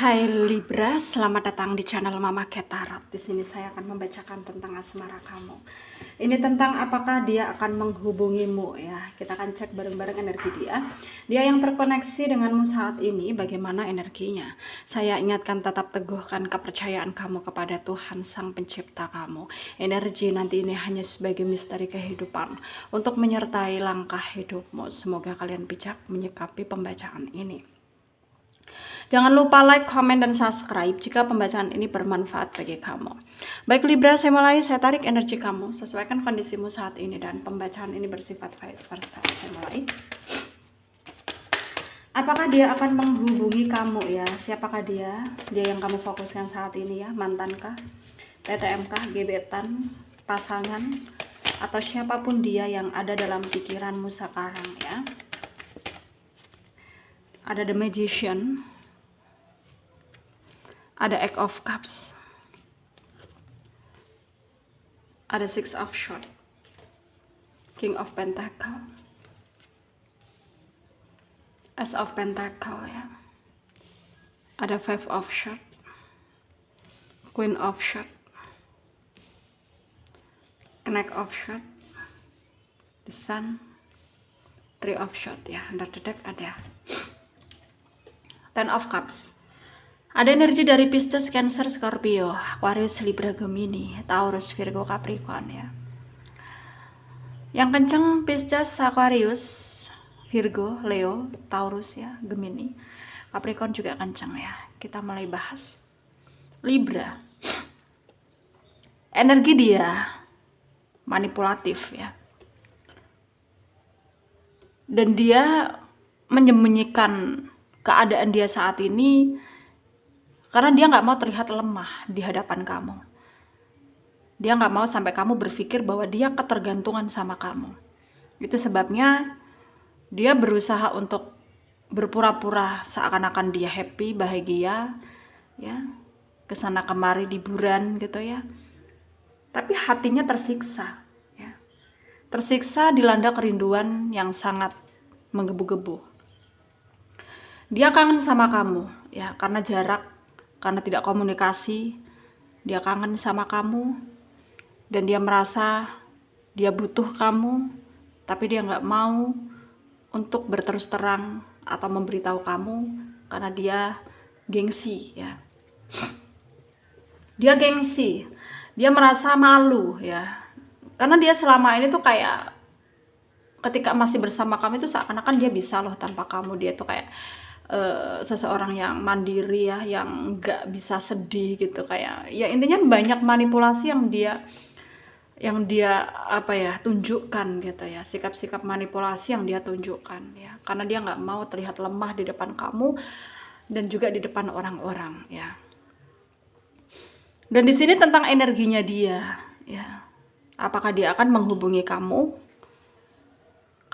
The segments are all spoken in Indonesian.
Hai Libra, selamat datang di channel Mama Ketarot. Di sini saya akan membacakan tentang asmara kamu. Ini tentang apakah dia akan menghubungimu ya. Kita akan cek bareng-bareng energi dia. Dia yang terkoneksi denganmu saat ini, bagaimana energinya. Saya ingatkan tetap teguhkan kepercayaan kamu kepada Tuhan Sang Pencipta kamu. Energi nanti ini hanya sebagai misteri kehidupan untuk menyertai langkah hidupmu. Semoga kalian bijak menyikapi pembacaan ini. Jangan lupa like, komen, dan subscribe jika pembacaan ini bermanfaat bagi kamu. Baik Libra, saya mulai. Saya tarik energi kamu. Sesuaikan kondisimu saat ini dan pembacaan ini bersifat vice versa. Saya mulai. Apakah dia akan menghubungi kamu ya? Siapakah dia? Dia yang kamu fokuskan saat ini ya? Mantankah? PTM-kah? Gebetan? Pasangan? Atau siapapun dia yang ada dalam pikiranmu sekarang ya? Ada The Magician. Ada Eight of Cups, ada Six of Swords, King of Pentacle, Ace of Pentacle ya, ada Five of Swords, Queen of Swords, Knight of Swords, The Sun, Three of Swords ya. Under the deck ada Ten of Cups. Ada energi dari Pisces, Cancer, Scorpio, Aquarius, Libra, Gemini, Taurus, Virgo, Capricorn ya. Yang kenceng Pisces, Aquarius, Virgo, Leo, Taurus ya, Gemini, Capricorn juga kenceng ya. Kita mulai bahas Libra. Energi dia manipulatif ya. Dan dia menyembunyikan keadaan dia saat ini karena dia nggak mau terlihat lemah di hadapan kamu. Dia nggak mau sampai kamu berpikir bahwa dia ketergantungan sama kamu. Itu sebabnya dia berusaha untuk berpura-pura seakan-akan dia happy, bahagia, ya, kesana kemari liburan gitu ya. Tapi hatinya tersiksa, ya. Tersiksa dilanda kerinduan yang sangat menggebu-gebu. Dia kangen sama kamu, ya, karena jarak. Karena tidak komunikasi, dia kangen sama kamu, dan dia merasa dia butuh kamu, tapi dia nggak mau untuk berterus terang atau memberitahu kamu karena dia gengsi ya. Dia gengsi, dia merasa malu ya, karena dia selama ini tuh kayak ketika masih bersama kamu itu seakan-akan dia bisa loh tanpa kamu. Dia tuh kayak seseorang yang mandiri ya, yang nggak bisa sedih gitu, kayak ya intinya banyak manipulasi yang dia apa ya tunjukkan gitu ya, sikap-sikap manipulasi yang dia tunjukkan ya, karena dia nggak mau terlihat lemah di depan kamu dan juga di depan orang-orang ya. Dan di sini tentang energinya dia ya, apakah dia akan menghubungi kamu?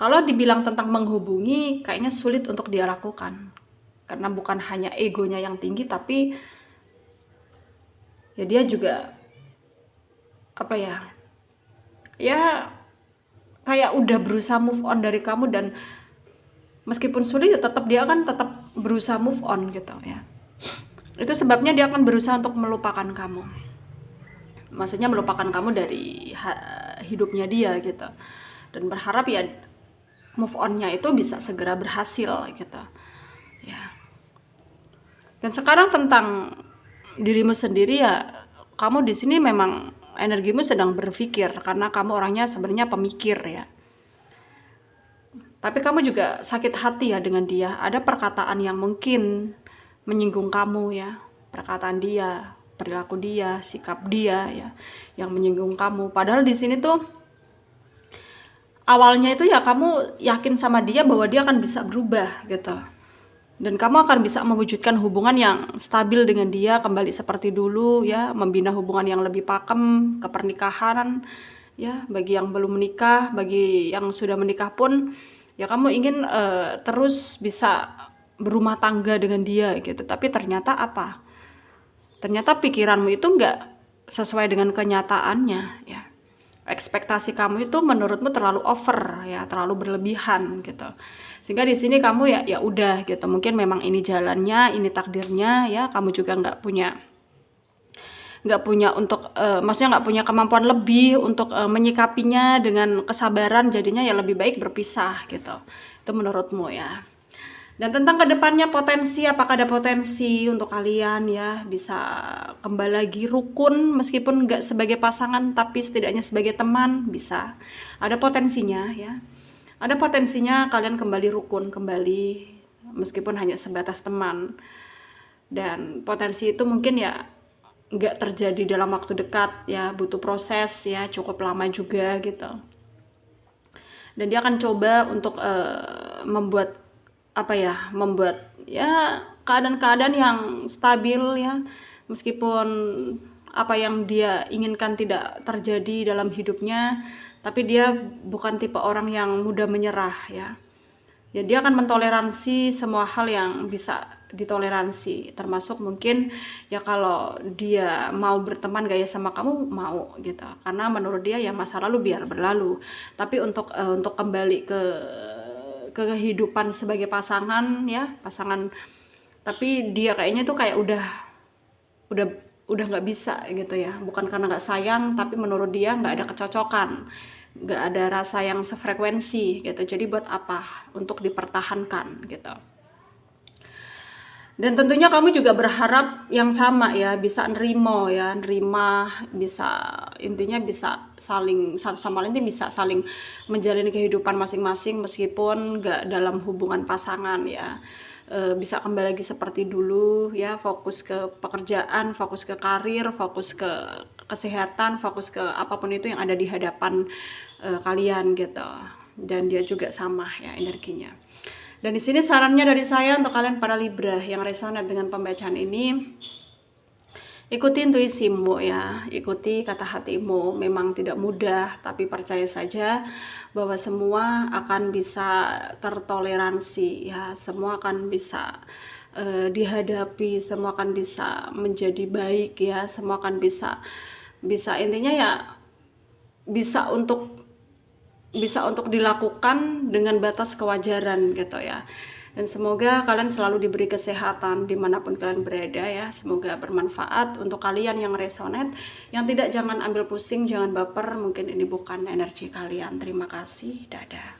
Kalau dibilang tentang menghubungi, kayaknya sulit untuk dia lakukan. Karena bukan hanya egonya yang tinggi, tapi ya dia juga apa ya, ya kayak udah berusaha move on dari kamu, dan meskipun sulit ya tetap dia akan tetap berusaha move on gitu ya. Itu sebabnya dia akan berusaha untuk melupakan kamu. Maksudnya melupakan kamu dari hidupnya dia gitu. Dan berharap ya move on-nya itu bisa segera berhasil gitu. Ya. Dan sekarang tentang dirimu sendiri ya, kamu di sini memang energimu sedang berpikir karena kamu orangnya sebenarnya pemikir ya. Tapi kamu juga sakit hati ya dengan dia. Ada perkataan yang mungkin menyinggung kamu ya, perkataan dia, perilaku dia, sikap dia ya, yang menyinggung kamu. Padahal di sini tuh awalnya itu ya kamu yakin sama dia bahwa dia akan bisa berubah gitu. Dan kamu akan bisa mewujudkan hubungan yang stabil dengan dia kembali seperti dulu ya, membina hubungan yang lebih pakem ke pernikahan ya, bagi yang belum menikah, bagi yang sudah menikah pun ya kamu ingin terus bisa berumah tangga dengan dia gitu. Tapi ternyata apa? Ternyata pikiranmu itu nggak sesuai dengan kenyataannya ya. ekspektasi kamu itu menurutmu terlalu over ya, terlalu berlebihan gitu. Sehingga di sini kamu ya udah gitu, mungkin memang ini jalannya, ini takdirnya ya, kamu juga nggak punya untuk maksudnya nggak punya kemampuan lebih untuk menyikapinya dengan kesabaran, jadinya ya lebih baik berpisah gitu. Itu menurutmu ya. Dan tentang kedepannya potensi, apakah ada potensi untuk kalian ya bisa kembali lagi rukun meskipun nggak sebagai pasangan tapi setidaknya sebagai teman, bisa. Ada potensinya ya. Ada potensinya kalian kembali rukun kembali meskipun hanya sebatas teman. Dan potensi itu mungkin ya nggak terjadi dalam waktu dekat ya, butuh proses ya, cukup lama juga gitu. Dan dia akan coba untuk membuat keadaan-keadaan yang stabil ya, meskipun apa yang dia inginkan tidak terjadi dalam hidupnya, tapi dia bukan tipe orang yang mudah menyerah ya. Ya dia akan mentoleransi semua hal yang bisa ditoleransi, termasuk mungkin ya kalau dia mau berteman gaya sama kamu mau gitu, karena menurut dia ya masa lalu biar berlalu, tapi untuk kembali ke kehidupan sebagai pasangan ya, pasangan, tapi dia kayaknya tuh kayak udah nggak bisa gitu ya, bukan karena nggak sayang, tapi menurut dia nggak ada kecocokan, nggak ada rasa yang sefrekuensi gitu, jadi buat apa untuk dipertahankan gitu. Dan tentunya kamu juga berharap yang sama ya, bisa nerima, bisa, intinya bisa saling, satu sama lain bisa saling menjalani kehidupan masing-masing meskipun nggak dalam hubungan pasangan ya. Bisa kembali lagi seperti dulu ya, fokus ke pekerjaan, fokus ke karir, fokus ke kesehatan, fokus ke apapun itu yang ada di hadapan kalian gitu. Dan dia juga sama ya energinya. Dan di sini sarannya dari saya untuk kalian para Libra yang resonate dengan pembacaan ini, ikuti intuisimu ya, ikuti kata hatimu. Memang tidak mudah, tapi percaya saja bahwa semua akan bisa tertoleransi ya, semua akan bisa dihadapi, semua akan bisa menjadi baik ya, semua akan bisa intinya ya bisa untuk dilakukan dengan batas kewajaran gitu ya. Dan semoga kalian selalu diberi kesehatan dimanapun kalian berada ya. Semoga bermanfaat untuk kalian yang resonate. Yang tidak, jangan ambil pusing, jangan baper, mungkin ini bukan energi kalian. Terima kasih, dadah.